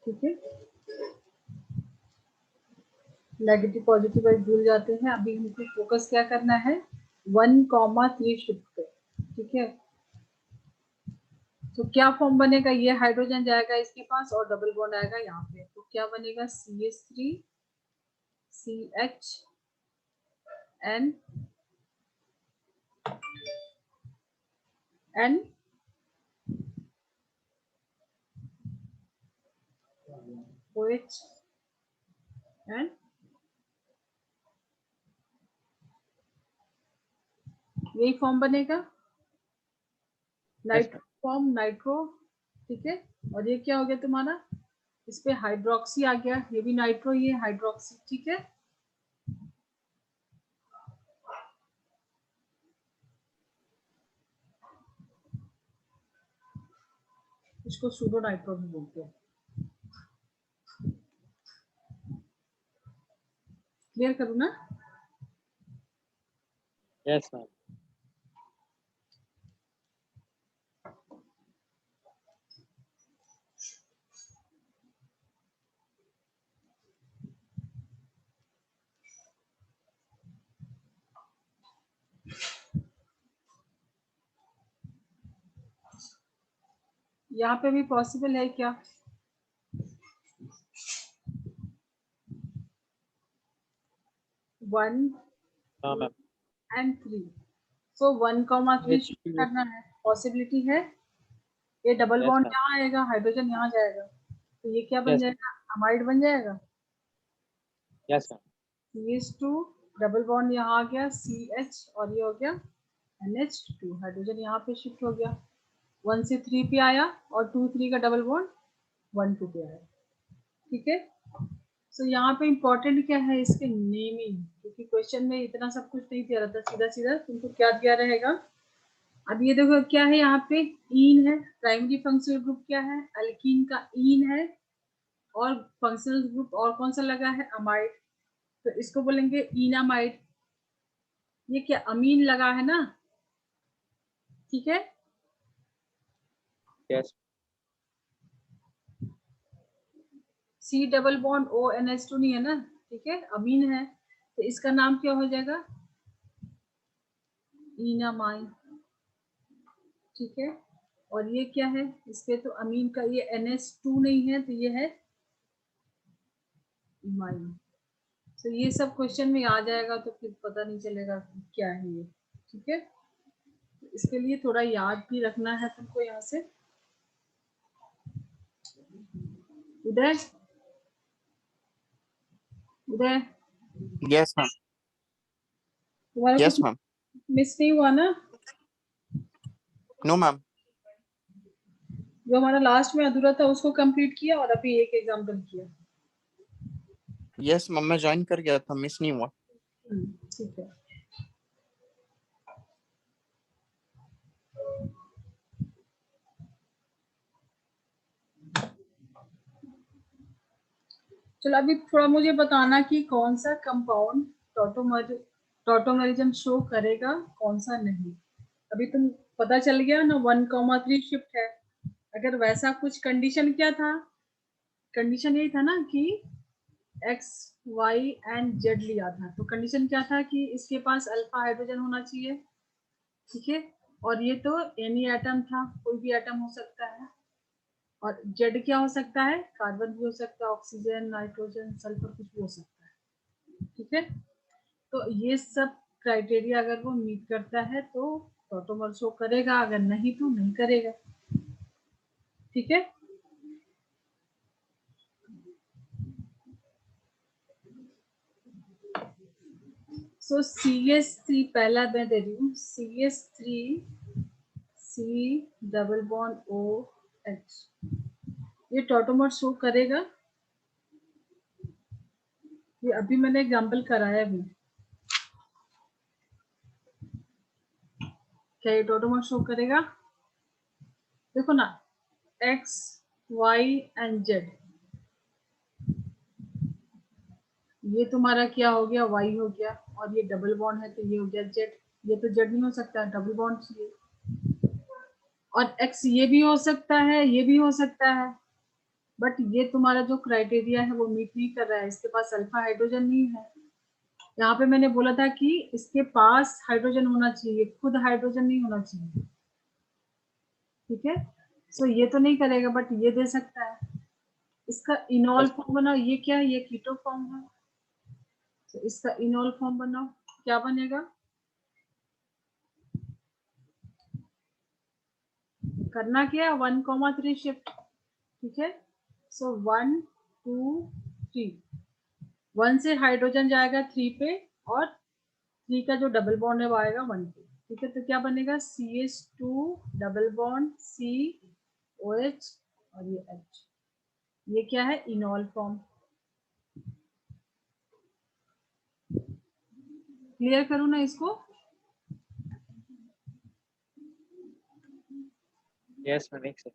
ठीक है, negative positive wise भूल जाते हैं। अभी हमको फोकस क्या करना है, 1,3 शिफ्ट पे। ठीक है, तो क्या फॉर्म बनेगा, ये हाइड्रोजन जाएगा इसके पास और डबल बॉन्ड आएगा यहाँ पे, तो क्या बनेगा, CH3 CH N N OH N, यही फॉर्म बनेगा, नाइट्रो फॉर्म, नाइट्रो। ठीक है, और ये क्या हो गया तुम्हारा, इस पे हाइड्रोक्सी आ गया, ये भी नाइट्रो, ये हाइड्रोक्सी। ठीक है, इसको सूडो नाइट्रो भी बोलते हैं। क्लियर करूँ ना? Yes ma'am. यहाँ पे भी पॉसिबल है क्या, 1 हाँ मैम। and 3, so 1,3 शिफ्ट करना है, पॉसिबिलिटी है। ये डबल यस बॉन्ड मैम। यहाँ आएगा, हाइड्रोजन यहाँ जाएगा, तो ये क्या बन यस जाएगा, अमाइड बन जाएगा। Yes ma'am. CH2 double bond यहाँ आ गया, CH, और ये हो गया NH2, हाइड्रोजन यहाँ पे शिफ्ट हो गया, 1 से 3 पे आया और 2 3 का डबल बॉन्ड 1 2 पे आया। ठीक है, तो यहाँ पे इम्पोर्टेंट क्या है, इसके नेमिंग, क्योंकि क्वेश्चन में इतना सब कुछ नहीं दिया रहता, सीधा सीधा तुमको क्या दिया रहेगा। अब ये देखो क्या है, यहाँ पे ईन है, प्राइमरी फंक्शनल ग्रुप क्या है, अल्कीन का ईन है, और फंक्शनल ग्रुप और कौन सा लगा है, अमाइड, तो इसको बोलेंगे इनामाइड। ये क्या अमीन लगा है ना, ठीक है, yes C double bond ONH2 नहीं है ना, ठीक है, अमीन है, तो इसका नाम क्या हो जाएगा, इनामाइन। ठीक है, और ये क्या है, इसके तो अमीन का ये NH2 नहीं है, तो ये है इमाइन। तो ये सब क्वेश्चन में आ जाएगा, तो फिर पता नहीं चलेगा कि क्या है ये। ठीक है, इसके लिए थोड़ा याद भी रखना है तुमको यहाँ से। उदय, उदय, यस मैम। तुम्हारा यस कुछ मैम। मिस नहीं हुआ ना, नो मैम। जो हमारा लास्ट में अधूरा था उसको कंप्लीट किया, और अभी एक एग्जाम्पल किया। यस मैम, मैं ज्वाइन कर गया था, मिस नहीं हुआ। ठीक है, चलो अभी थोड़ा मुझे बताना कि कौन सा कंपाउंड टॉटोमरिज्म शो करेगा, कौन सा नहीं। अभी तुम पता चल गया ना, 1,3 शिफ्ट है। अगर वैसा कुछ कंडीशन क्या था, कंडीशन यही था ना कि X Y एंड Z लिया था, तो कंडीशन क्या था कि इसके पास अल्फा हाइड्रोजन होना चाहिए। ठीक है, और ये तो एनी एटम था, कोई भी एटम हो सकता है, और जेड क्या हो सकता है, कार्बन भी हो सकता है, ऑक्सीजन, नाइट्रोजन, सल्फर, कुछ भी हो सकता है। ठीक है, तो ये सब क्राइटेरिया अगर वो मीट करता है तो टॉटोमर शो करेगा, अगर नहीं तो नहीं करेगा। ठीक है, सो CH3 पहला मैं दे रही हूँ, CH3 C double bond OH, ये टॉटोमर शो करेगा। ये अभी मैंने एग्जांपल कराया भी, क्या ये टॉटोमर शो करेगा, देखो ना, X Y एंड Z, ये तुम्हारा क्या हो गया, Y हो गया, और ये डबल बॉन्ड है तो ये हो गया Z। ये तो Z नहीं हो सकता, डबल बॉन्ड चाहिए, और X ये भी हो सकता है, ये भी हो सकता है, बट ये तुम्हारा जो क्राइटेरिया है वो मीट नहीं कर रहा है, इसके पास अल्फा हाइड्रोजन नहीं है। यहाँ पे मैंने बोला था कि इसके पास हाइड्रोजन होना चाहिए, खुद हाइड्रोजन नहीं होना चाहिए। ठीक है, सो ये तो नहीं करेगा, बट ये दे सकता है। इसका इनॉल फॉर्म बनाओ, ये क्या है, ये कीटो फॉर्म है, तो इसका इनॉल फॉर्म बनाओ, क्या बनेगा, करना क्या है, 1,3 शिफ्ट। ठीक है, सो 1 2 3, 1 से हाइड्रोजन जाएगा 3 पे, और 3 का जो डबल बॉन्ड है वो आएगा 1 पे। ठीक है, तो क्या बनेगा, CH2 डबल बॉन्ड COH और ये H, ये क्या है, इनॉल फॉर्म। क्लियर करूँ ना इसको? Yes, ma'am. Makes sense.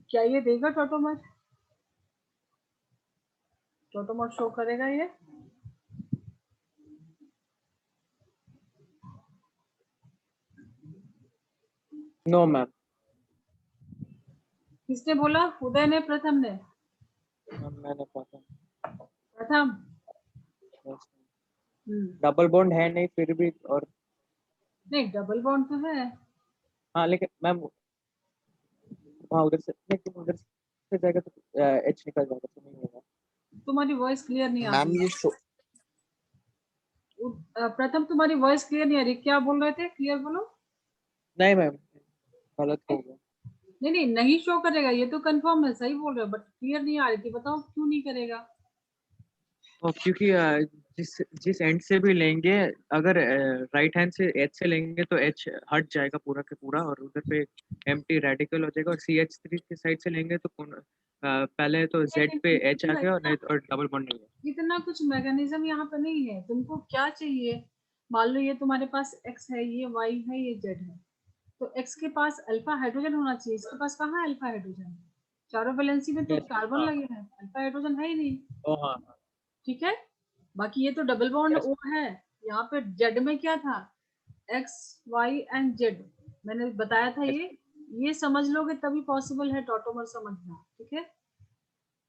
क्या ये देगा टोटोमर? टोटोमर शो करेगा ये? No, ma'am. किसने बोला, उदय ने, प्रथम ने? Ma'am, मैंने पता। प्रथम। Yes. हम्म, डबल बॉन्ड है नहीं फिर भी, और नहीं डबल बॉन्ड तो है। हाँ लेकिन मैम वहाँ उधर से, लेकिन उधर से जाएगा तो एच निकल जाएगा तो नहीं होगा। तुम्हारी वॉइस क्लियर नहीं आ मैम रही। ये शो प्रथम तुम्हारी वॉइस क्लियर नहीं आ रही, क्या बोल रहे थे, क्लियर बोलो। नहीं मैम, गलत हो गया। नहीं नहीं, नहीं शो करेगा, ये तो कंफर्म है, सही बोल रहे हो, बट क्लियर नहीं आ रही थी, बताओ क्यों नहीं करेगा? क्योंकि जिस जिस एंड से भी लेंगे, अगर राइट हैंड से एच से लेंगे तो एच हट जाएगा पूरा के पूरा, और उधर पे एम्प्टी रेडिकल हो जाएगा। और CH3 की साइड से लेंगे तो पहले तो Z पे एच आ गया, और नहीं और डबल बॉन्ड नहीं है। इतना कुछ मैकेनिज्म यहाँ पे नहीं है, तुमको क्या चाहिए, मान लो ये तुम्हारे पास X है, ये Y है, ये Z है, तो X के पास अल्फा हाइड्रोजन होना चाहिए, इसके पास कहाँ है अल्फा हाइड्रोजन? चारों वैलेंसी में तो Yes, कार्बन हाँ। लगे हैं, अल्फा हाइड्रोजन है ही नहीं। ओ हाँ हाँ। ठीक है, बाकी ये तो डबल बॉन्ड Yes, O है। यहाँ पे जेड में क्या था, X Y एंड Z, मैंने बताया था yes, ये समझ लोगे तभी पॉसिबल है टॉटोमर समझना। ठीक है,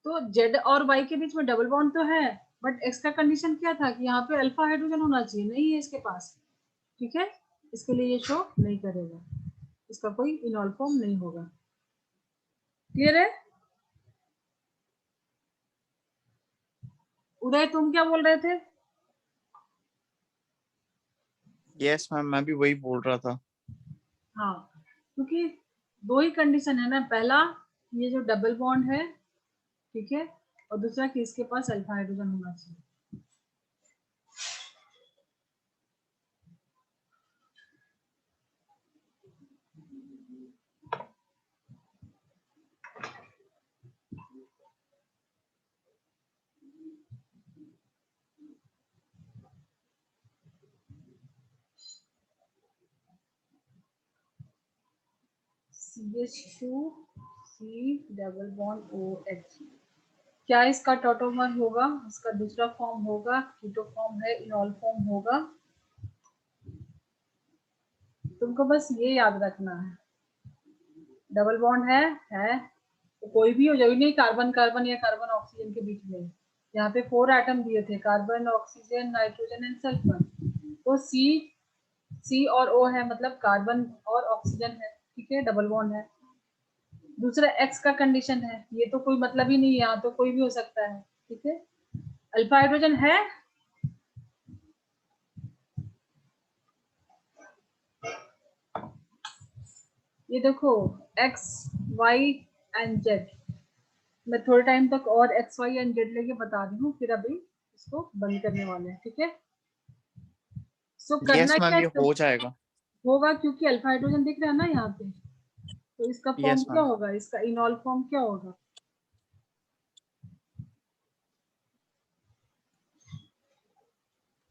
तो Z और Y के बीच में डबल बॉन्ड तो है, बट X का कंडीशन क्या था कि यहाँ पे अल्फा हाइड्रोजन होना चाहिए, नहीं है इसके पास। ठीक है, इसके लिए ये शो नहीं करेगा, इसका कोई इनॉल फॉर्म नहीं होगा। क्लियर है? उदय तुम क्या बोल रहे थे? यस मैम, मैं भी वही बोल रहा था। हाँ, क्योंकि दो ही कंडीशन है ना, पहला ये जो डबल बॉन्ड है, ठीक है, और दूसरा कि इसके पास अल्फा हाइड्रोजन होना चाहिए। CH2C डबल बॉन्ड OH, क्या इसका टॉटोमर होगा, इसका दूसरा फॉर्म होगा, कीटो फॉर्म है, इनॉल फॉर्म होगा। तुमको बस ये याद रखना है, डबल बॉन्ड है तो कोई भी हो जाए, नहीं कार्बन कार्बन या कार्बन ऑक्सीजन के बीच में, यहाँ पे 4 एटम दिए थे, carbon oxygen nitrogen and sulphur, तो सी और O है, मतलब कार्बन और ऑक्सीजन है। ठीक है, डबल बॉन्ड है। दूसरा X का कंडीशन है, ये तो कोई मतलब ही नहीं है, यहाँ तो कोई भी हो सकता है। ठीक है, अल्फा हाइड्रोजन है, ये देखो X Y एंड Z, मैं थोड़े टाइम तक और X Y एंड Z लेके बता रही हूँ, फिर अभी इसको बंद करने वाले हैं। ठीक है, सो यस करना क्या मैम, ये है, हो जाएगा। होगा क्योंकि अल्फा हाइड्रोजन दिख रहा है ना यहाँ पे, तो इसका फॉर्म यस क्या मैम। होगा, इसका इनॉल फॉर्म क्या होगा,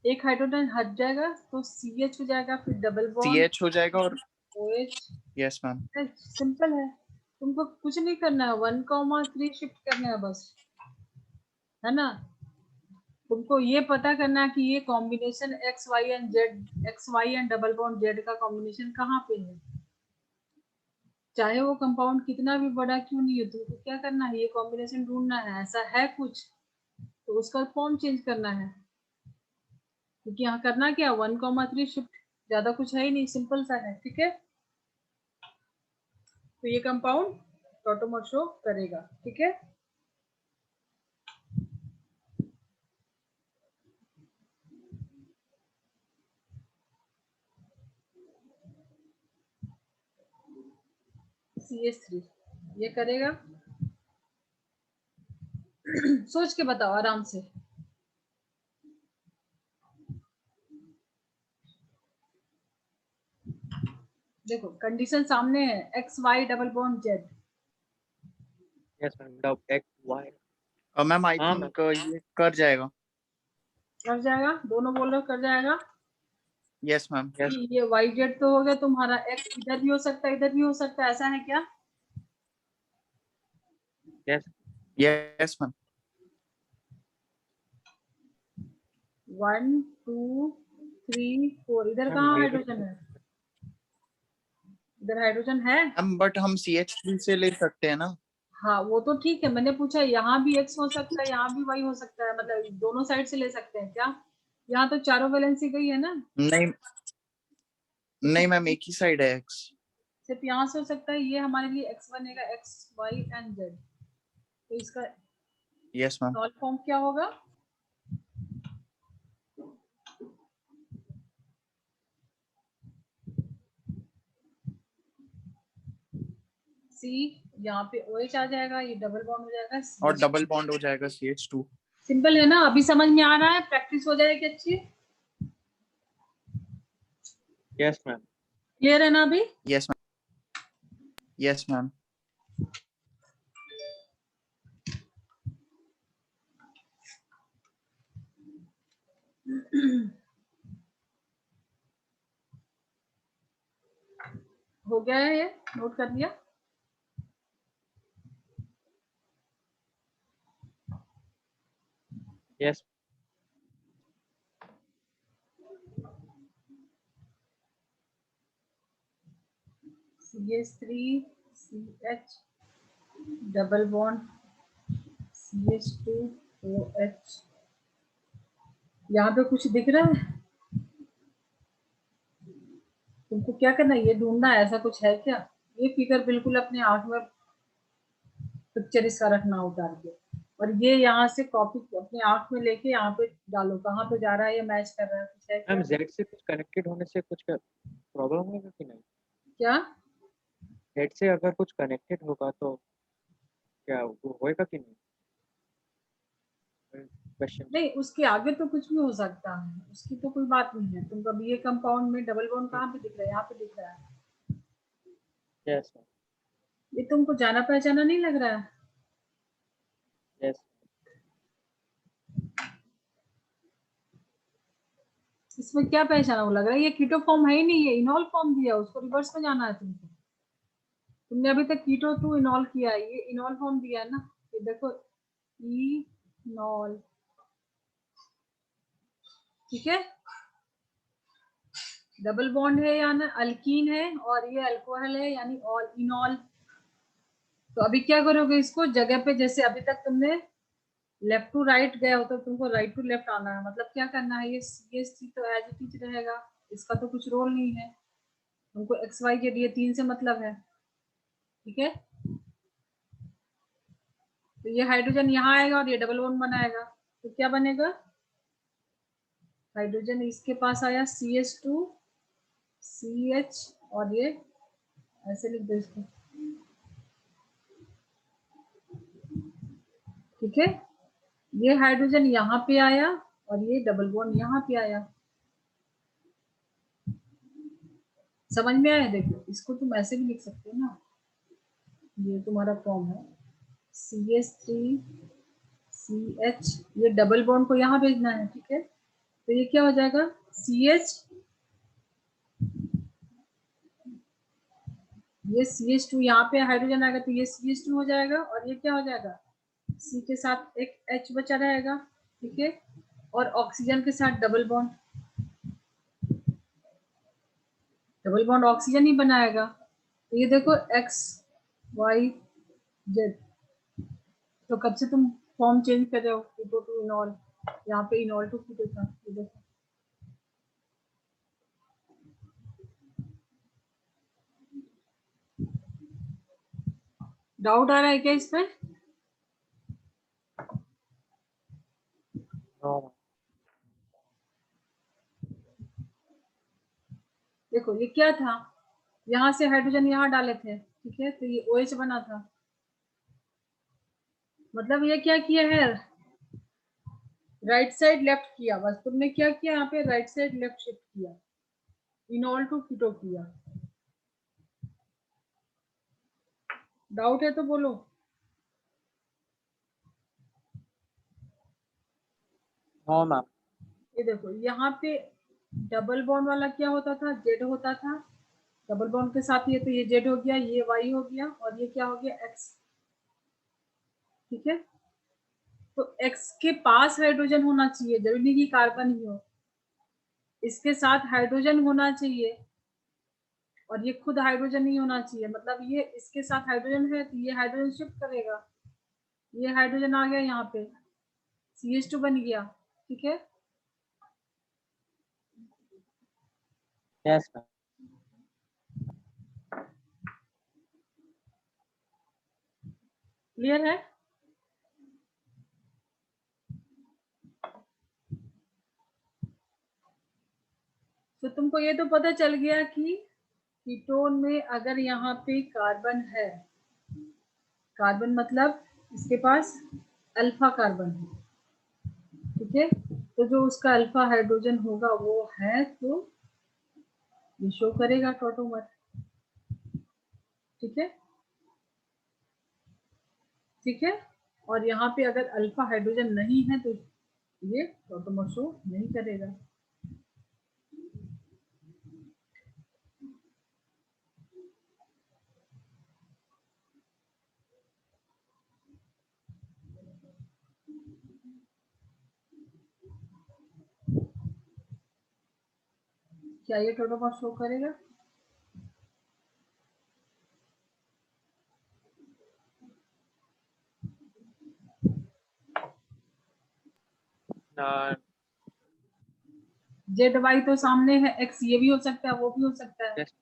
एक हाइड्रोजन हट जाएगा तो CH हो जाएगा, फिर डबल बॉन्ड CH हो जाएगा और OH। Yes ma'am. सिंपल है, तुमको कुछ नहीं करना है, 1,3 शिफ्ट करना है बस, है ना। तुमको ये पता करना है कि ये combination X Y and double bond Z का कॉम्बिनेशन कहाँ पे है, चाहे वो कंपाउंड कितना भी बड़ा क्यों नहीं है, तुमको क्या करना है, ये कॉम्बिनेशन ढूंढना है, ऐसा है कुछ तो उसका फॉर्म चेंज करना है, क्योंकि यहाँ करना क्या 1,3 शिफ्ट, ज्यादा कुछ है ही नहीं, सिंपल सा है, ठीक है। तो ये कंपाउंड टॉटोमर शो करेगा, ठीक है। CH3 ये करेगा। सोच के बताओ आराम से। देखो कंडीशन सामने है, X Y double bond Z. Yes ma'am, डब एक्स वाई। मैम आई हाँ थिंक ये कर जाएगा। कर जाएगा, दोनों बोल रहे हो कर जाएगा। Yes ma'am. यस ये वाई जेड तो हो गया तुम्हारा, एक्स इधर भी हो सकता है इधर भी हो सकता है, ऐसा है क्या। Yes yes ma'am. 1 2 3 4 इधर मैम कहाँ मेरे हाइड्रोजन है, इधर हाइड्रोजन है। मैम बट हम CH3 से ले सकते हैं ना। हाँ वो तो ठीक है, मैंने पूछा यहाँ भी एक्स हो सकता है यहाँ भी वाई हो सकता है, मतलब दोनों साइड से ले सकते हैं क्या। यहाँ तो चारों वैलेंसी गई है ना। नहीं नहीं मैम, एक ही साइड है X। सिर्फ यहाँ से हो सकता है, ये हमारे लिए एक्स बनेगा, एक्स वाई एंड जेड। तो इसका यस मैम। नॉल फॉर्म क्या होगा, C यहाँ पे OH आ जाएगा, ये डबल बॉन्ड हो जाएगा और CH। डबल बॉन्ड हो जाएगा CH2। सिंपल है ना, अभी समझ में आ रहा है, प्रैक्टिस हो जाएगी अच्छी। Yes ma'am. क्लियर है ना अभी। Yes ma'am. Yes ma'am. हो गया है ये, नोट कर लिया। Yes CH3 CH double bond CH2 OH। यहाँ पे कुछ दिख रहा है, तुमको क्या करना है, ये ढूंढना है ऐसा कुछ है क्या। ये फिगर बिल्कुल अपने आंख में पिक्चर इसका रखना उतार के, और ये यहाँ से कॉपी अपने आंख में लेके यहाँ पे डालो, कहाँ पे जा रहा है ये मैच कर रहा है, कुछ है मैम, क्या। जेड से कुछ कनेक्टेड होने से कुछ प्रॉब्लम होगा कि नहीं? क्या जेड से अगर कुछ कनेक्टेड होगा तो क्या वो होएगा कि नहीं? क्वेश्चन। नहीं, उसके आगे तो कुछ भी हो सकता है, उसकी तो कोई बात नहीं है। तुमको अभी ये कंपाउंड में डबल बॉन्ड कहाँ पे दिख रहा है, यहाँ पे दिख रहा है। यस ये तुमको जाना पहचाना नहीं लग रहा है। यस इसमें क्या पहचाना वो लग रहा है, ये कीटो फॉर्म है ही नहीं, ये इनॉल फॉर्म दिया, उसको रिवर्स में जाना है तुमको। तुमने अभी तक कीटो टू इनॉल किया है, ये इनॉल फॉर्म दिया है ना, ये देखो इनॉल, ठीक है। डबल बॉन्ड है यानी अल्कीन है, और ये अल्कोहल है यानी ऑल इनॉल। तो अभी क्या करोगे, इसको जगह पे, जैसे अभी तक तुमने लेफ्ट टू राइट गया हो तो तुमको राइट टू लेफ्ट आना है, मतलब क्या करना है, ये CH3 तो एज इट इज रहेगा, इसका तो कुछ रोल नहीं है, तुमको एक्स वाई के लिए 3 से मतलब है, ठीक है। तो ये हाइड्रोजन यहाँ आएगा और ये डबल बॉन्ड बनाएगा, तो क्या बनेगा, हाइड्रोजन इसके पास आया CH2 CH, और ये ऐसे लिख दो इसको, ठीक है। ये हाइड्रोजन यहाँ पे आया और ये डबल बॉन्ड यहाँ पे आया, समझ में आया। देखो इसको तुम ऐसे भी लिख सकते हो ना, ये तुम्हारा फॉर्म है CH3 CH, ये डबल बॉन्ड को यहाँ भेजना है, ठीक है। तो ये क्या हो जाएगा, CH, ये CH2, यहाँ पे हाइड्रोजन आएगा तो ये CH2 हो जाएगा, और ये क्या हो जाएगा, C के साथ एक H बचा रहेगा, ठीक है, और ऑक्सीजन के साथ double bond, double bond oxygen ही बनाएगा। तो ये देखो XYZ, तो कब से तुम फॉर्म चेंज कर रहे हो, कीटो टू इनॉल, यहाँ पे इनॉल टू कीटो था, ये देखो। डाउट आ रहा है क्या इसमें? देखो ये क्या था, यहाँ से हाइड्रोजन यहाँ डाले थे, ठीक है, तो ये OH बना था, मतलब ये क्या किया है, राइट साइड लेफ्ट किया, बस तुमने क्या किया यहाँ पे, राइट साइड लेफ्ट शिफ्ट किया, इनॉल टू कीटो किया। डाउट है तो बोलो। हाँ मैम। ये देखो यहाँ पे डबल बॉन्ड वाला क्या होता था, जेड होता था, डबल बॉन्ड के साथ ये, तो ये जेड हो गया, ये वाई हो गया, और ये क्या हो गया, एक्स, ठीक है। तो एक्स के पास हाइड्रोजन होना चाहिए, जरूरी नहीं कि कार्बन ही हो, इसके साथ हाइड्रोजन होना चाहिए, और ये खुद हाइड्रोजन नहीं होना चाहिए, मतलब ये इसके साथ हाइड्रोजन है तो ये हाइड्रोजन शिफ्ट करेगा, ये हाइड्रोजन आ गया यहाँ पे, CH2 बन गया, ठीक है। Yes ma'am. क्लियर है? तो तुमको ये तो पता चल गया कि कीटोन में अगर यहाँ पे कार्बन है, कार्बन मतलब इसके पास अल्फा कार्बन है, ठीक है, तो जो उसका अल्फा हाइड्रोजन होगा वो है, तो ये शो करेगा टॉटोमर, ठीक है, ठीक है। और यहाँ पे अगर अल्फा हाइड्रोजन नहीं है तो ये टॉटोमर शो नहीं करेगा। क्या ये टॉटोमर शो करेगा? जेड वाई तो सामने है, एक्स ये भी हो सकता है, वो भी हो सकता है, यस।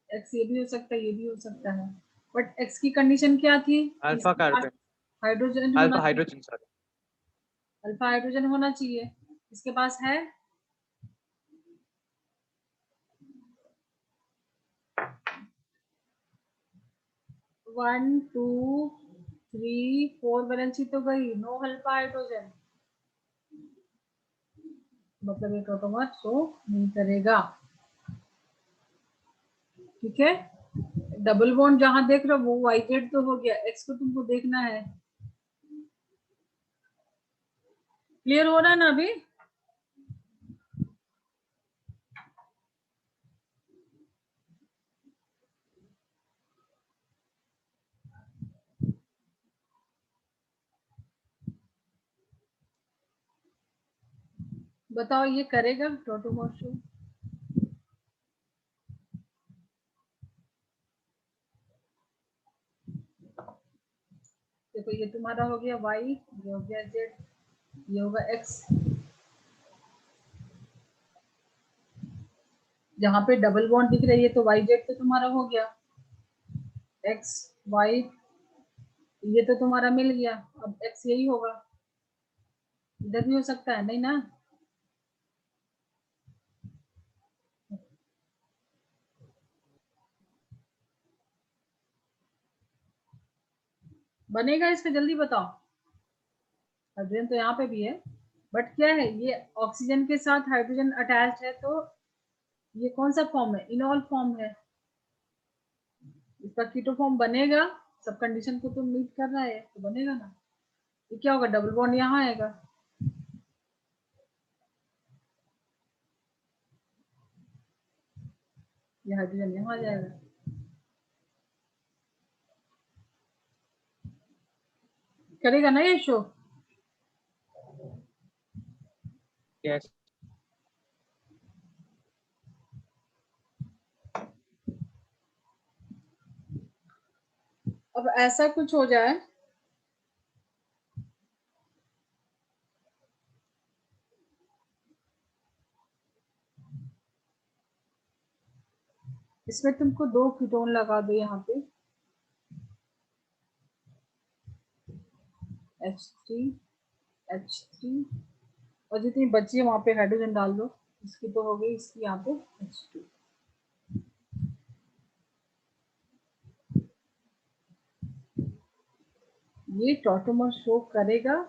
एक्स ये भी हो सकता है, ये भी हो सकता है, बट एक्स की कंडीशन क्या थी, अल्फा कार्बन, हाइड्रोजन होना अल्फा चाहिए, हाइड्रोजन सॉरी। अल्फा हाइड्रोजन होना चाहिए, इसके पास है, 1 2 3 4 वैलेंसी तो गई, नो अल्फा हाइड्रोजन, मतलब ये टॉटोमर शो नहीं करेगा, ठीक है। डबल बॉन्ड जहां देख रहे हो वो वाइजेड तो हो गया, एक्स को तुमको देखना है। क्लियर हो रहा है ना अभी? बताओ ये करेगा टॉटोमर शो? देखो ये तुम्हारा हो गया वाई, ये हो गया जेड, ये होगा एक्स, जहां पे डबल बॉन्ड दिख रही है तो वाई जेड तो तुम्हारा हो गया, एक्स वाई ये तो तुम्हारा मिल गया, अब एक्स यही होगा, इधर भी हो सकता है, नहीं ना? बनेगा इसका, जल्दी बताओ। हाइड्रोजन तो यहाँ पे भी है, बट क्या है, ये ऑक्सीजन के साथ हाइड्रोजन अटैच है, तो ये कौन सा फॉर्म है, इनॉल फॉर्म है, इसका कीटो फॉर्म बनेगा, सब कंडीशन को तो मीट कर रहा है तो बनेगा ना। ये क्या होगा, डबल बॉन्ड यहाँ आएगा, ये हाइड्रोजन यहाँ आ जाएगा। करेगा ना ये शो? यस अब ऐसा कुछ हो जाए इसमें तुमको 2 कीटोन लगा दो यहाँ पे, H3 H3 और जितनी बची है वहां पे हाइड्रोजन डाल दो। इसकी तो हो गई, इसकी यहाँ पे H2। ये टॉटोमर शो करेगा।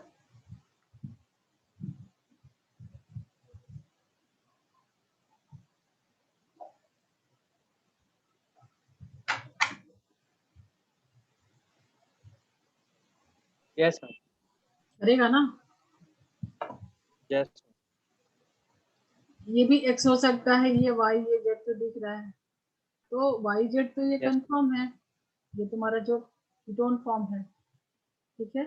यस मैम करेगा ना? यस ये भी X हो सकता है, ये Y, ये Z तो दिख रहा है, तो YZ तो ये यस कंफर्म है। ये तुम्हारा जो कीटोन फॉर्म है, ठीक है।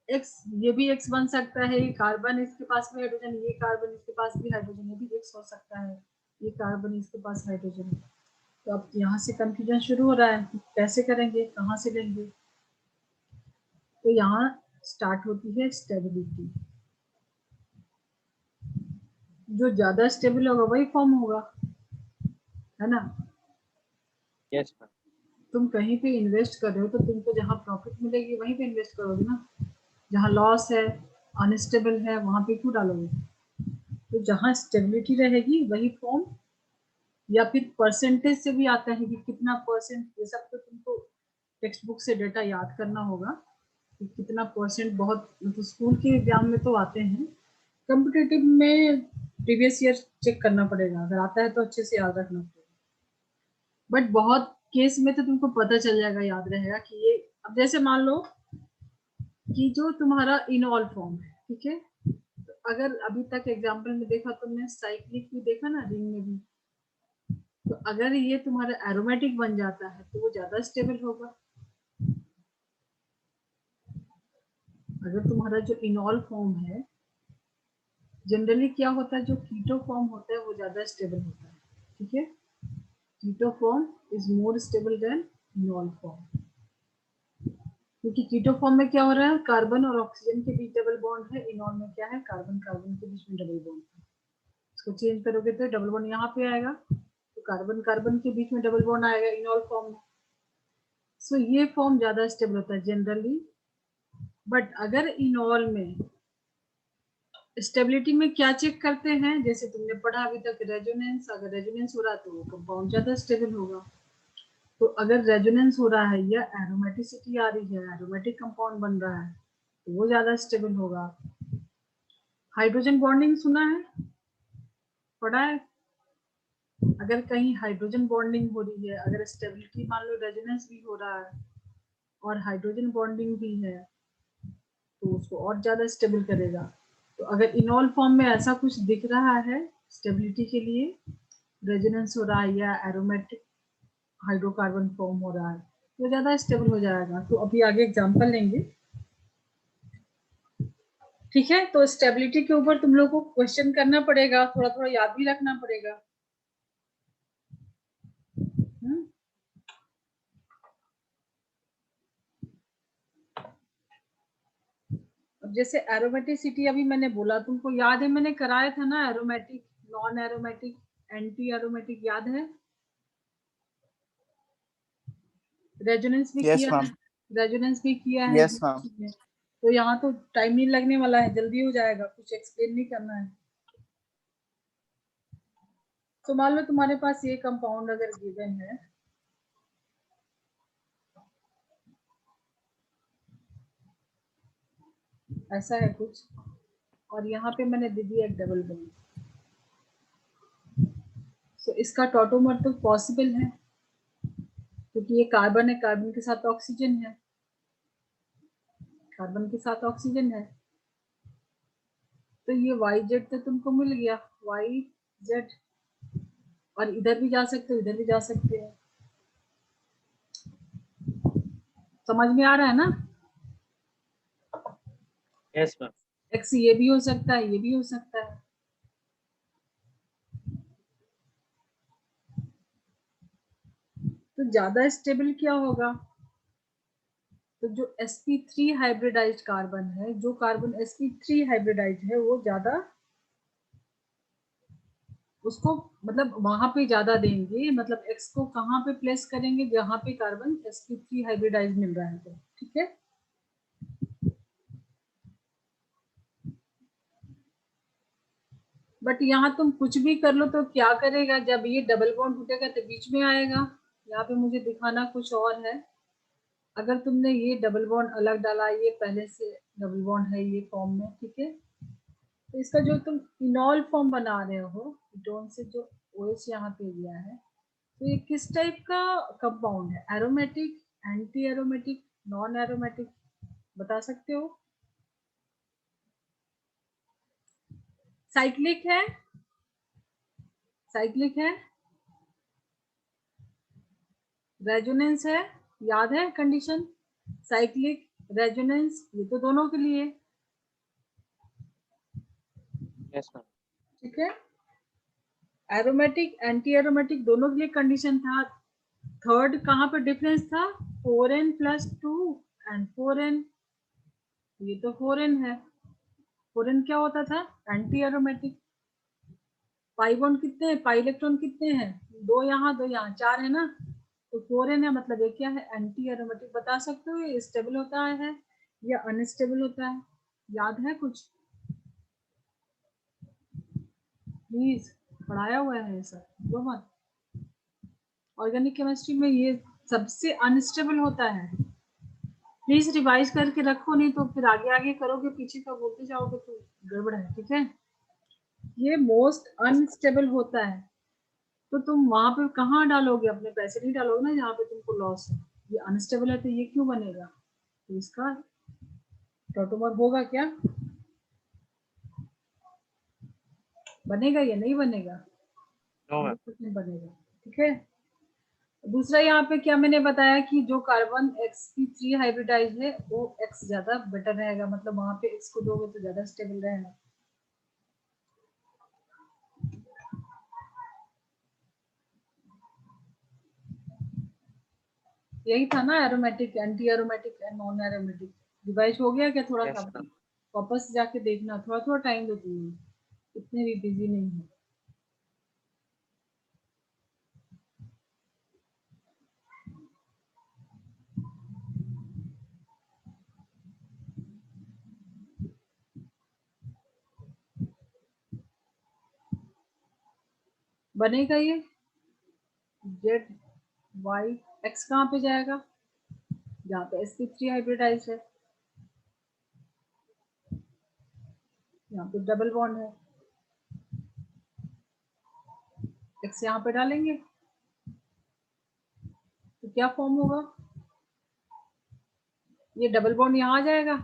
X, ये भी X बन सकता है, ये कार्बन इसके पास भी हाइड्रोजन, ये कार्बन इसके पास भी हाइड्रोजन, ये भी X हो सकता है, ये कार्बन इसके पास हाइड्रोजन। तो अब यहाँ से कंफ्यूजन शुरू हो रहा है, कैसे करेंगे, कहाँ से लेंगे। तो यहाँ स्टार्ट होती है स्टेबिलिटी। जो ज्यादा स्टेबल होगा वही फॉर्म होगा, है ना। यस मैम तुम कहीं पे इन्वेस्ट कर रहे हो तो तुमको जहाँ प्रॉफिट मिलेगी वहीं पे इन्वेस्ट करोगे ना। जहाँ लॉस है, अनस्टेबल है, वहां पे क्यों डालोगे। तो जहाँ स्टेबिलिटी रहेगी वही फॉर्म, या फिर परसेंटेज से भी आता है कि कितना परसेंट, ये सब तो तुमको टेक्स्ट बुक से डेटा याद करना होगा कि कितना परसेंट। बहुत मतलब स्कूल के एग्जाम में तो आते हैं, कॉम्पिटिटिव में प्रीवियस ईयर चेक करना पड़ेगा, अगर आता है तो अच्छे से याद रखना पड़ेगा। बट बहुत केस में तो तुमको पता चल जाएगा, याद रहेगा कि ये। अब जैसे मान लो कि जो तुम्हारा इनऑल फॉर्म है, ठीक है, तो अगर अभी तक एग्जाम्पल में देखा तुमने, साइक्लिक भी देखा ना, रिंग में भी, तो अगर ये तुम्हारा एरोमेटिक बन जाता है तो वो ज्यादा स्टेबल होगा। अगर तुम्हारा जो इनऑल फॉर्म है, जनरली क्या होता है, जो कीटो फॉर्म होता है वो ज्यादा स्टेबल होता है, ठीक है। Keto form is more stable than enol form, क्योंकि कीटो फॉर्म में क्या हो रहा है, कार्बन और ऑक्सीजन के बीच डबल बॉन्ड है। इनऑल में क्या है, कार्बन कार्बन के बीच में डबल बॉन्ड है। इसको चेंज करोगे तो डबल बॉन्ड यहाँ पे आएगा, तो कार्बन कार्बन के बीच में डबल बॉन्ड आएगा इनऑल फॉर्म में। सो ये फॉर्म ज्यादा स्टेबल होता है जनरली। बट अगर इनऑल में स्टेबिलिटी में क्या चेक करते हैं, जैसे तुमने पढ़ा अभी तक रेजोनेंस, अगर रेजोनेंस हो रहा है तो वो कंपाउंड ज्यादा स्टेबल होगा। तो अगर रेजोनेंस हो रहा है या एरोमेटिसिटी आ रही है, एरोमेटिक कंपाउंड बन रहा है, तो वो ज्यादा स्टेबल होगा। हाइड्रोजन बॉन्डिंग सुना है, पढ़ा है। अगर कहीं हाइड्रोजन बॉन्डिंग हो रही है, अगर स्टेबिलिटी मान लो रेजोनेंस भी हो रहा है और हाइड्रोजन बॉन्डिंग भी है, तो उसको और ज्यादा स्टेबल करेगा। तो अगर इनॉल फॉर्म में ऐसा कुछ दिख रहा है स्टेबिलिटी के लिए, रेजोनेंस हो रहा है या एरोमेटिक हाइड्रोकार्बन फॉर्म हो रहा है, तो ज्यादा स्टेबल हो जाएगा। तो अभी आगे एग्जांपल लेंगे, ठीक है। तो स्टेबिलिटी के ऊपर तुम लोग को क्वेश्चन करना पड़ेगा, थोड़ा थोड़ा याद भी रखना पड़ेगा। अब जैसे एरोमेटिसिटी अभी मैंने बोला, तुमको याद है, मैंने कराया था ना, aromatic, non aromatic, anti aromatic, याद है। रेजोनेंस भी यस किया है, मैम रेजोनेंस भी किया है यस ये मैम चीजें। तो यहाँ तो टाइम नहीं लगने वाला है, जल्दी हो जाएगा, कुछ एक्सप्लेन नहीं करना है। तो मान लो तुम्हारे पास ये कंपाउंड अगर गिवन है, ऐसा है कुछ, और यहाँ पे मैंने दे दिया एक डबल बॉन्ड, तो इसका टॉटोमर तो पॉसिबल है, क्योंकि ये कार्बन है, कार्बन के साथ ऑक्सीजन है, कार्बन के साथ ऑक्सीजन है। तो ये वाई जेड तो तुमको मिल गया, वाई जेड, और इधर भी जा सकते हो, इधर भी जा सकते हो। समझ में आ रहा है ना? Yes ma'am. एक्स ये भी हो सकता है, ये भी हो सकता है। तो ज्यादा स्टेबल क्या होगा? तो जो sp3 हाइब्रिडाइज्ड कार्बन है, जो कार्बन sp3 हाइब्रिडाइज्ड है वो ज्यादा, उसको मतलब वहां पे ज्यादा देंगे, मतलब x को कहाँ पे प्लेस करेंगे? जहां पे कार्बन sp3 हाइब्रिडाइज्ड मिल रहा है। तो ठीक है, बट यहाँ तुम कुछ भी कर लो तो क्या करेगा? जब ये डबल बॉन्ड टूटेगा तो बीच में आएगा। यहाँ पे मुझे दिखाना कुछ और है। अगर तुमने ये डबल बॉन्ड अलग डाला, ये पहले से डबल बॉन्ड है ये फॉर्म में, ठीक है, तो इसका जो तुम इनॉल फॉर्म बना रहे हो कीटोन से, जो OH यहाँ पे दिया है, तो ये किस टाइप का कंपाउंड है? Aromatic, anti aromatic, non aromatic, बता सकते हो? साइक्लिक है, साइक्लिक है, रेजोनेंस है, याद है कंडीशन? साइक्लिक, रेजोनेंस, ये तो दोनों के लिए। Yes ma'am. ठीक है, एरोमेटिक एंटी एरोमेटिक दोनों के लिए कंडीशन था। थर्ड कहाँ पे डिफरेंस था? 4n+2 एंड 4n, ये तो 4n है। 4n क्या होता था? Anti aromatic. पाई बॉन्ड कितने हैं? पाई इलेक्ट्रॉन कितने हैं? 2 यहाँ 2 यहाँ, 4 है ना, तो 4n है, मतलब ये क्या है? Anti aromatic. बता सकते हो ये स्टेबल होता है या अनस्टेबल होता है? याद है कुछ? प्लीज, पढ़ाया हुआ है ये सब, दो मत। ऑर्गेनिक केमिस्ट्री में ये सबसे अनस्टेबल होता है। प्लीज रिवाइज करके रखो, नहीं तो फिर आगे आगे करोगे, पीछे का बोलते जाओगे तो गड़बड़ है। ठीक है, ये मोस्ट अनस्टेबल होता है। तो तुम वहां पे कहाँ डालोगे? अपने पैसे नहीं डालोगे ना जहाँ पे तुमको लॉस है। ये अनस्टेबल है तो ये क्यों बनेगा? तो इसका टॉटोमर होगा क्या? बनेगा या नहीं बनेगा? No ma'am. 100% बनेगा। ठीक है, दूसरा यहाँ पे क्या मैंने बताया कि जो कार्बन sp3 हाइब्रिडाइज है वो x ज्यादा बेटर रहेगा, मतलब वहां पे x को दोगे तो ज्यादा स्टेबल रहेगा। यही था ना, aromatic, anti aromatic and non aromatic. Revise हो गया क्या थोड़ा यस सा? मैम। वापस जाके देखना, थोड़ा थोड़ा टाइम दो तुम्हें, इतने भी बिजी नहीं है। बनेगा ये जेड वाई, एक्स कहाँ पे जाएगा? जहाँ पे sp3 हाइब्रिडाइज है, यहाँ पे डबल बॉन्ड है, एक्स यहाँ पे डालेंगे तो क्या फॉर्म होगा? ये डबल बॉन्ड यहाँ आ जाएगा,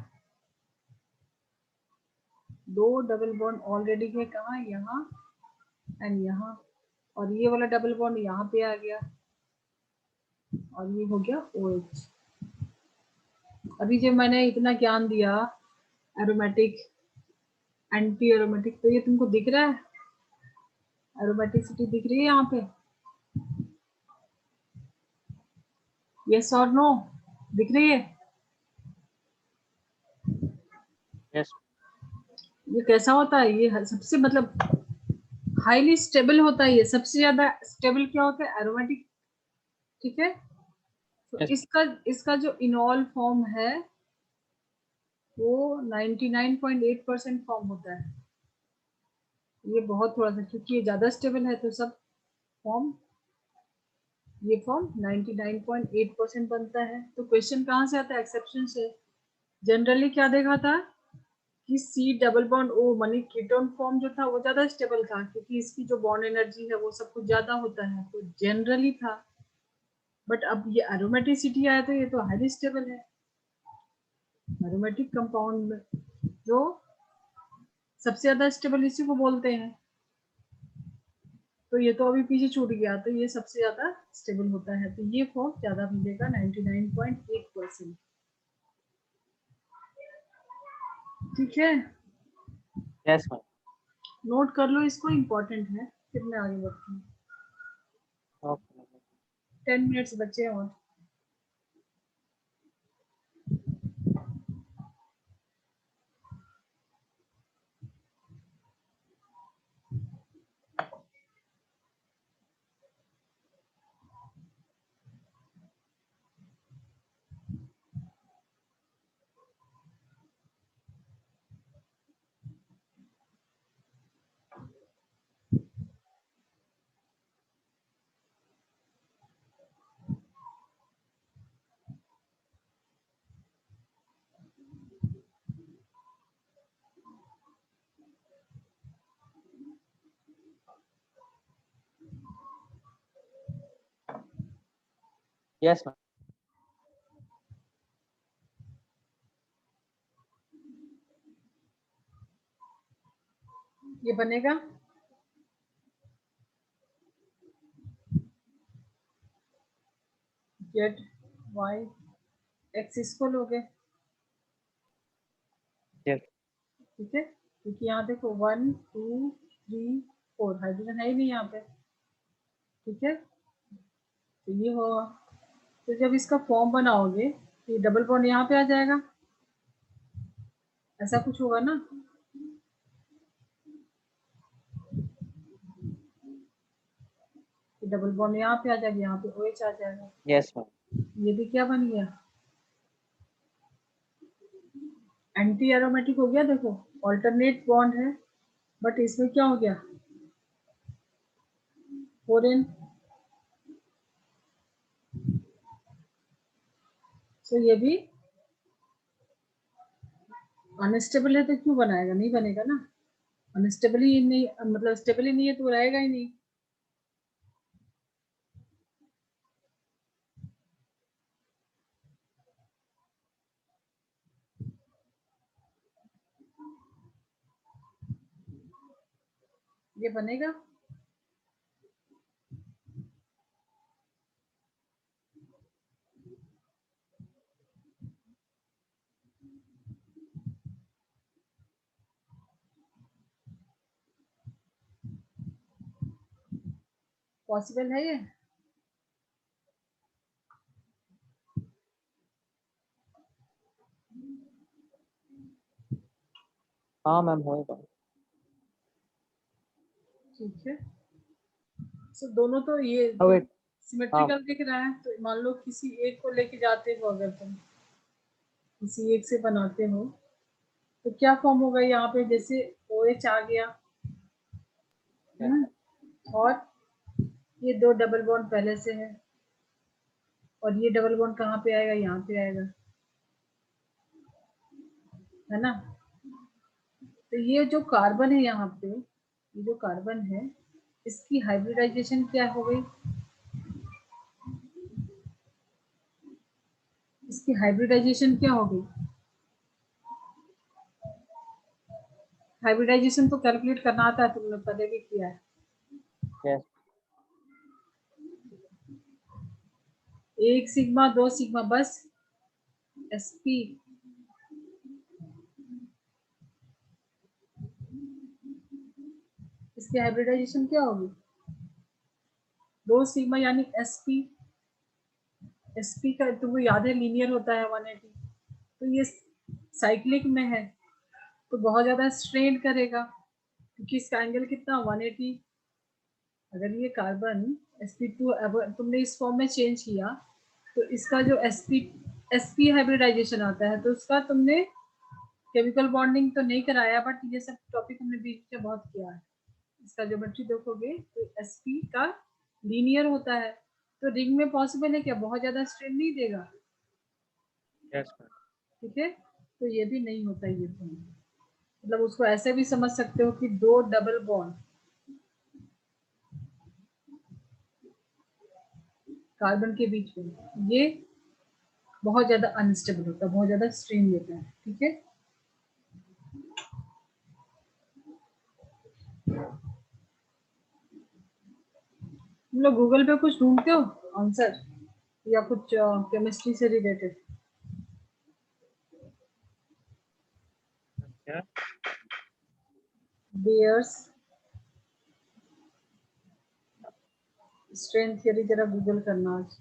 दो डबल बॉन्ड ऑलरेडी है, कहाँ? यहाँ एंड यहाँ, और ये वाला डबल बॉन्ड यहाँ पे आ गया और ये हो गया OH। अभी जब मैंने इतना ज्ञान दिया एरोमेटिक, एंटी एरोमेटिक, तो ये तुमको दिख रहा है? एरोमेटिसिटी दिख रही है यहाँ पे? यस और नो? दिख रही है? यस। ये कैसा होता है? ये सबसे मतलब हाईली स्टेबल होता है। ये सबसे ज्यादा स्टेबल क्या होता है? एरोमेटिक। ठीक है, तो यस। इसका इसका जो इनॉल फॉर्म है वो 99.8% फॉर्म होता है। ये बहुत थोड़ा सा, क्योंकि ये ज्यादा स्टेबल है तो सब फॉर्म, ये फॉर्म 99.8% बनता है। तो क्वेश्चन कहाँ से आता है? एक्सेप्शन से। जनरली क्या देखा था कि C डबल बॉन्ड O मानी कीटोन फॉर्म जो था वो ज्यादा स्टेबल था, क्योंकि इसकी जो बॉन्ड एनर्जी है वो सब कुछ ज्यादा होता है, तो जनरली था। बट अब ये एरोमेटिसिटी आया तो ये तो हाईली स्टेबल है। एरोमेटिक कंपाउंड में जो सबसे ज्यादा स्टेबल इसी को बोलते हैं। तो ये तो अभी पीछे छूट गया, तो ये सबसे ज्यादा स्टेबल होता है, तो ये फॉर्म ज्यादा मिलेगा 99.8%। ठीक है, यस मैम। नोट कर लो इसको, इम्पोर्टेंट है, फिर मैं आगे बढ़ती हूँ। ओके। 10 मिनट्स बचे हैं और। Yes ma'am. ये बनेगा जेड वाई एक्स इसको लोगे, यस। ठीक है, क्योंकि यहाँ देखो 1 2 3 4 हाइड्रोजन है ही नहीं यहाँ पे, ठीक है, तो ये होगा। तो जब इसका फॉर्म बनाओगे तो ये डबल बॉन्ड यहाँ पे आ जाएगा, ऐसा कुछ होगा ना, डबल बॉन्ड यहाँ पे आ जाएगा, यहाँ पे OH आ जाएगा, यस मैम। ये भी क्या बन गया, एंटी एरोमेटिक हो गया। देखो ऑल्टरनेट बॉन्ड है, बट इसमें क्या हो गया, फोरेन, तो ये भी अनस्टेबल है, तो क्यों बनाएगा, नहीं बनेगा ना, अनस्टेबल ही नहीं, मतलब स्टेबल ही नहीं है तो रहेगा ही नहीं। ये बनेगा, पॉसिबल है ये, हाँ मैम होएगा। ठीक है। सो दोनों तो ये Oh, wait. सिमेट्रिकल दिख रहा है, तो मान लो किसी एक को लेके जाते हो, अगर तुम किसी एक से बनाते हो तो क्या फॉर्म होगा यहाँ पे, जैसे OH आ गया है ना, और ये दो डबल बॉन्ड पहले से है, और ये डबल बॉन्ड कहाँ पे आएगा, यहाँ पे आएगा, है ना। तो ये जो कार्बन है यहाँ पे, ये जो कार्बन है, इसकी हाइब्रिडाइजेशन क्या हो गई, इसकी हाइब्रिडाइजेशन क्या हो गई, हाइब्रिडाइजेशन तो कैलकुलेट करना आता है, तुमने पहले भी किया है। यस। एक सिग्मा, दो सिग्मा, बस sp, इसकी हाइब्रिडाइजेशन क्या होगी, दो सिग्मा यानी sp, sp का तुमको याद है लीनियर होता है 180, तो ये साइक्लिक में है तो बहुत ज्यादा स्ट्रेन करेगा, क्योंकि इसका एंगल कितना 180। अगर ये कार्बन sp2 अगर तुमने इस फॉर्म में चेंज किया तो इसका जो sp हाइब्रिडाइजेशन आता है, तो उसका तुमने केमिकल बॉन्डिंग तो नहीं कराया, बट ये सब टॉपिक हमने बीच में बहुत किया है। इसका ज्योमेट्री देखोगे तो sp का लीनियर होता है, तो रिंग में पॉसिबल है क्या, बहुत ज्यादा स्ट्रेन नहीं देगा, यस मैम। ठीक है, तो ये भी नहीं होता ये फॉर्म। मतलब उसको ऐसे भी समझ सकते हो कि दो डबल बॉन्ड कार्बन के बीच में, ये बहुत ज्यादा अनस्टेबल होता है, बहुत ज्यादा स्ट्रेन देता है, ठीक है। तुम लोग गूगल पे कुछ ढूंढते हो आंसर या कुछ केमिस्ट्री से रिलेटेड? क्या? बेयर्स स्ट्रेन थियरी जरा गूगल करना आज।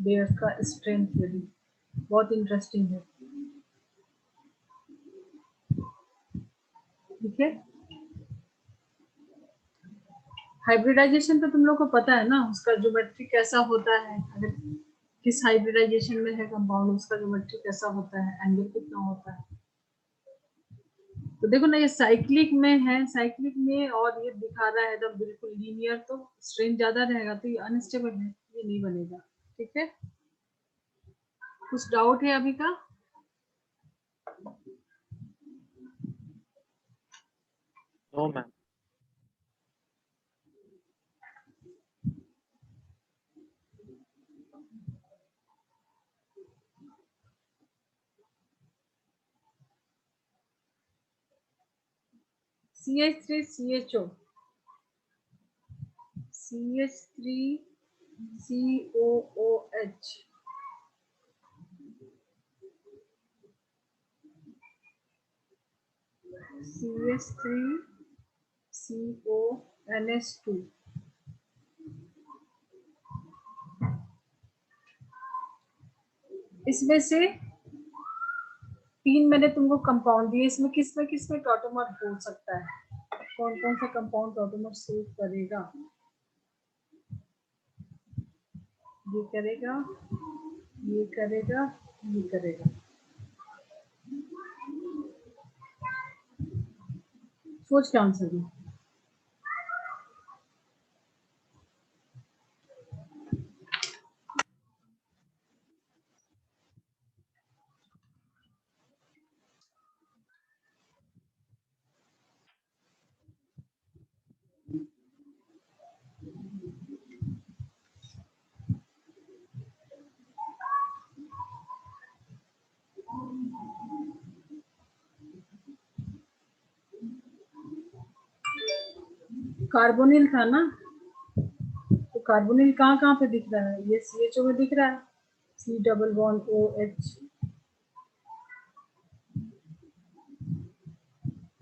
बेयर्स का स्ट्रेन थियरी बहुत इंटरेस्टिंग है। ठीक है, हाइब्रिडाइजेशन तो तुम लोग को पता है ना, उसका ज्योमेट्री कैसा होता है, अगर किस हाइब्रिडाइजेशन में है कंपाउंड उसका ज्योमेट्री कैसा होता है, एंगल कितना होता है। तो देखो ना, ये साइक्लिक में है, साइक्लिक में और ये दिखा रहा है एकदम बिल्कुल लीनियर, तो स्ट्रेन ज्यादा रहेगा, तो ये अनस्टेबल है, ये नहीं बनेगा। ठीक है, कुछ डाउट है अभी का? No ma'am. CH3 CHO, CH3 COOH, CH3 CONS2, इसमें से 3 मैंने तुमको कंपाउंड दिए, इसमें किसमें टॉटोमर हो सकता है, कौन कौन सा कंपाउंड टॉटोमर सूट करेगा? ये करेगा, ये करेगा, ये करेगा। सोच के आंसर दो। कार्बोनिल था ना, तो कार्बोनिल कहाँ कहाँ पे दिख रहा है? ये CHO में दिख रहा है, C double bond OH।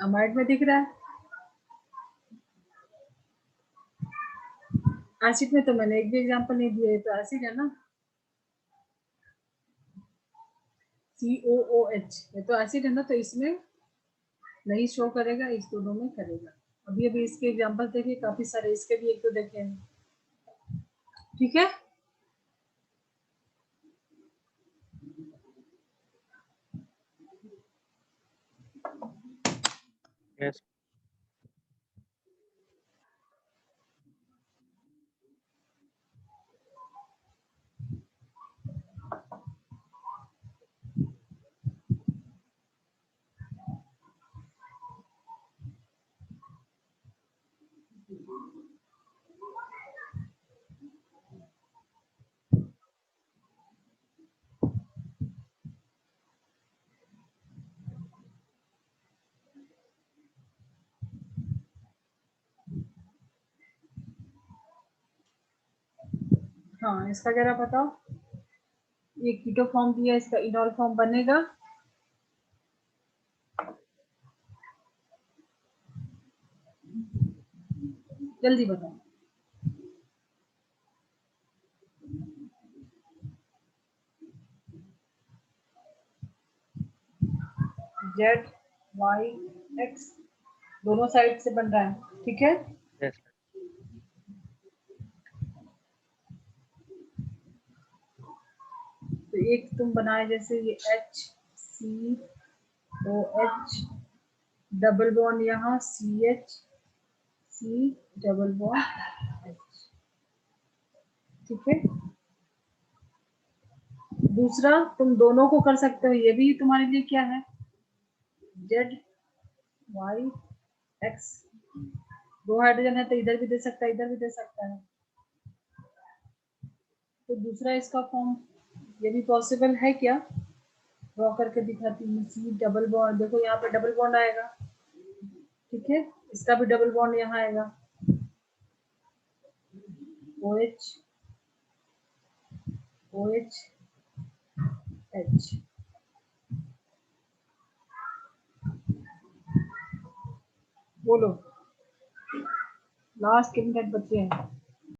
Amide में दिख रहा है। एसिड में तो मैंने एक भी एग्जांपल नहीं दिया, ये तो एसिड है ना, COOH, ये तो एसिड है ना, तो इसमें नहीं शो करेगा, इस दोनों में करेगा। अभी अभी इसके एग्जांपल देखिए काफी सारे, इसके भी एक तो देखे हैं। ठीक है, यस। हाँ इसका जरा बताओ, ये कीटो फॉर्म दिया, इसका इनॉल फॉर्म बनेगा? जल्दी बताओ। ZYX दोनों साइड से बन रहा है, ठीक है। यस। तो एक तुम बनाए जैसे ये HCOH डबल बॉन्ड यहाँ CH डबल बॉन्ड H, ठीक है। दूसरा तुम दोनों को कर सकते हो, ये भी तुम्हारे लिए क्या है, ZYX, दो हाइड्रोजन है तो इधर भी दे सकता है, इधर भी दे सकता है। तो दूसरा इसका फॉर्म ये भी पॉसिबल है क्या? ड्रॉ करके दिखाती हूँ। C डबल बॉन्ड, देखो यहाँ पे डबल बॉन्ड आएगा, ठीक है, इसका भी डबल बॉन्ड यहाँ आएगा, OH H। बोलो लास्ट कितने बचे हैं?